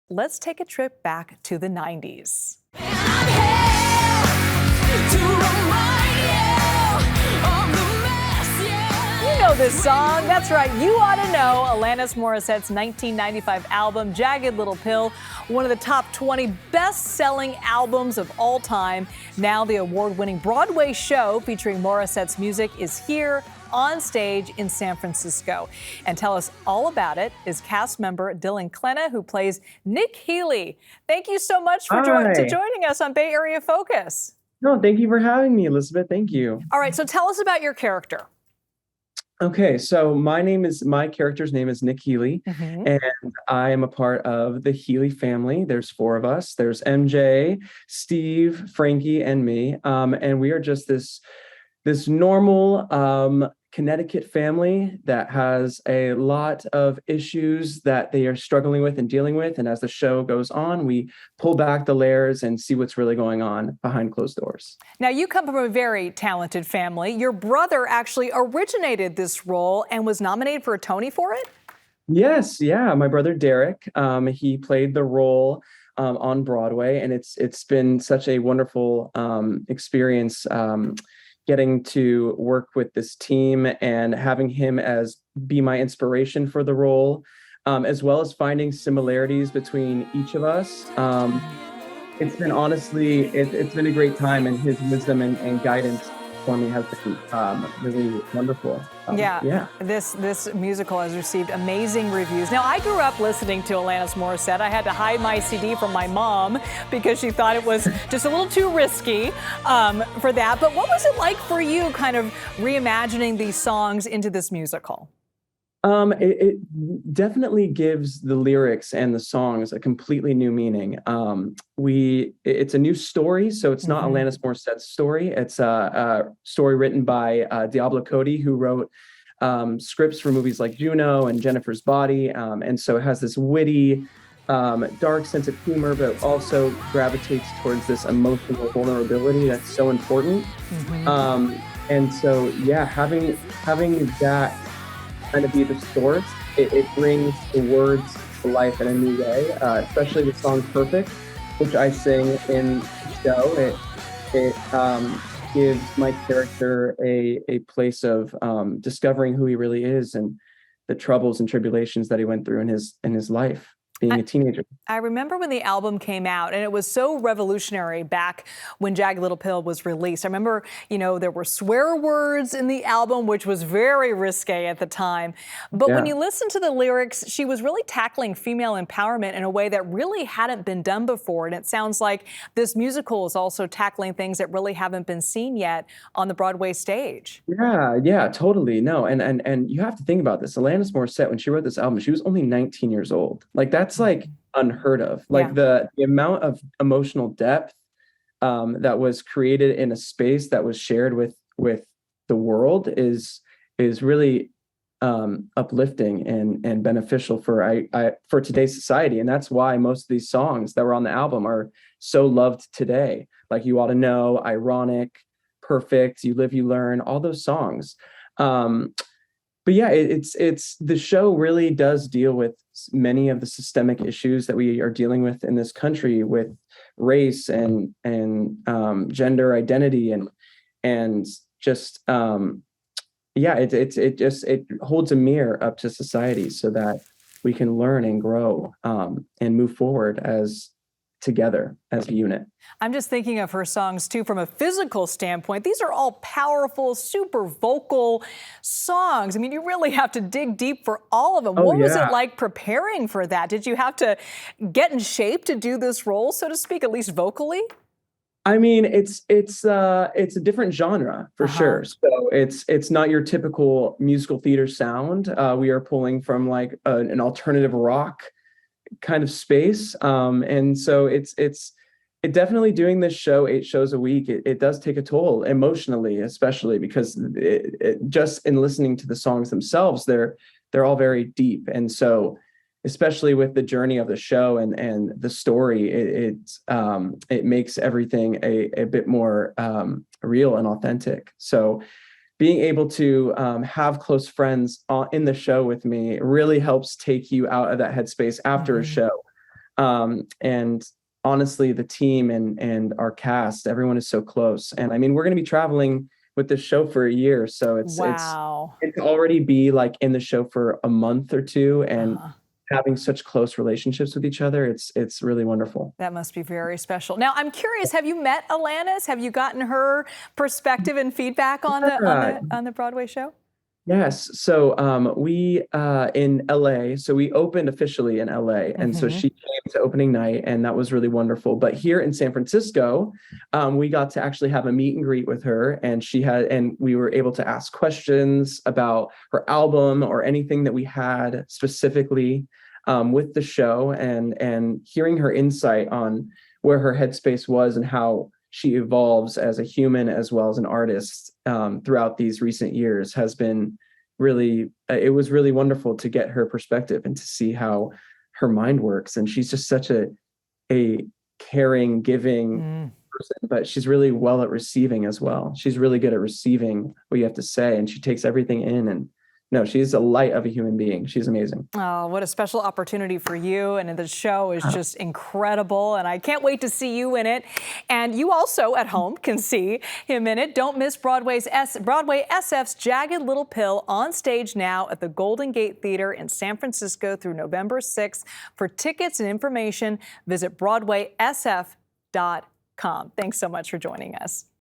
Let's take a trip back to the 90s. You know this song. That's right. You ought to know Alanis Mourrisette's 1995 album, Jagged Little Pill, one of the top 20 best-selling albums of all time. Now the award-winning Broadway show featuring Mourisette's music is here on stage in San Francisco. And tell us all about it is cast member Dillon Klena, who plays Nick Healy. Thank you so much for joining us on Bay Area Focus. No, thank you for having me, Elizabeth. Thank you. All right, so tell us about your character. Okay, so my character's name is Nick Healy, and I am a part of the Healy family. There's 4 of us. There's MJ, Steve, Frankie, and me. And we are just this normal Connecticut family that has a lot of issues that they are struggling with and dealing with. And as the show goes on, we pull back the layers and see what's really going on behind closed doors. Now, you come from a very talented family. Your brother actually originated this role and was nominated for a Tony for it? Yes, yeah. My brother Derek, he played the role on Broadway, and it's been such a wonderful experience getting to work with this team and having him be my inspiration for the role, as well as finding similarities between each of us. It's been it's been a great time, and his wisdom and guidance for me has been really wonderful. This musical has received amazing reviews. Now, I grew up listening to Alanis Mourrisette. I had to hide my CD from my mom because she thought it was just a little too risky for that. But what was it like for you kind of reimagining these songs into this musical? It definitely gives the lyrics and the songs a completely new meaning. It's a new story, so it's not Alanis Morissette's story. It's a story written by Diablo Cody, who wrote scripts for movies like Juno and Jennifer's Body. And so it has this witty, dark sense of humor, but also gravitates towards this emotional vulnerability that's so important. And so, yeah, having that kind of be the source, it brings the words to life in a new way, especially the song Perfect, which I sing in the show. It gives my character a place of discovering who he really is and the troubles and tribulations that he went through in his life being a teenager. I remember when the album came out, and it was so revolutionary back when Jagged Little Pill was released. I remember, there were swear words in the album, which was very risque at the time. But when you listen to the lyrics, she was really tackling female empowerment in a way that really hadn't been done before. And it sounds like this musical is also tackling things that really haven't been seen yet on the Broadway stage. Yeah, totally. No, and you have to think about this. Alanis Mourrisette, when she wrote this album, she was only 19 years old. Like, that's like unheard of. Like the amount of emotional depth that was created in a space that was shared with the world is really uplifting and beneficial for today's society. And that's why most of these songs that were on the album are so loved today. Like You Ought to Know, Ironic, Perfect, You Live, You Learn, all those songs. But yeah, it's the show really does deal with many of the systemic issues that we are dealing with in this country, with race and gender identity and just it holds a mirror up to society so that we can learn and grow and move forward together as a unit. I'm just thinking of her songs too from a physical standpoint. These are all powerful, super vocal songs. I mean, you really have to dig deep for all of them. What was it like preparing for that? Did you have to get in shape to do this role, so to speak, at least vocally? I mean, it's a different genre for sure. So it's not your typical musical theater sound. We are pulling from like an alternative rock kind of space. And so it definitely, doing this show 8 shows a week, it does take a toll emotionally, especially because just in listening to the songs themselves, they're all very deep. And so especially with the journey of the show and the story, it makes everything a bit more real and authentic. So being able to have close friends in the show with me really helps take you out of that headspace after a show. And honestly, the team and our cast, everyone is so close. And I mean, we're going to be traveling with this show for a year, so Wow. it's already be like in the show for a month or two, and Uh-huh. having such close relationships with each other, it's really wonderful. That must be very special. Now, I'm curious, have you met Alanis? Have you gotten her perspective and feedback on Yeah. the Broadway show? Yes. So we in LA, so we opened officially in LA. And so Mm-hmm. she came to opening night, and that was really wonderful. But here in San Francisco, we got to actually have a meet and greet with her, and we were able to ask questions about her album or anything that we had specifically with the show, and hearing her insight on where her headspace was and how she evolves as a human as well as an artist throughout these recent years has been really, it was really wonderful to get her perspective and to see how her mind works. And she's just such a caring, giving person, but she's really well at receiving as well. She's really good at receiving what you have to say, and she takes everything in. And no, she's a light of a human being. She's amazing. Oh, what a special opportunity for you. And the show is just incredible. And I can't wait to see you in it. And you also at home can see him in it. Don't miss Broadway SF's Jagged Little Pill on stage now at the Golden Gate Theater in San Francisco through November 6th. For tickets and information, visit BroadwaySF.com. Thanks so much for joining us.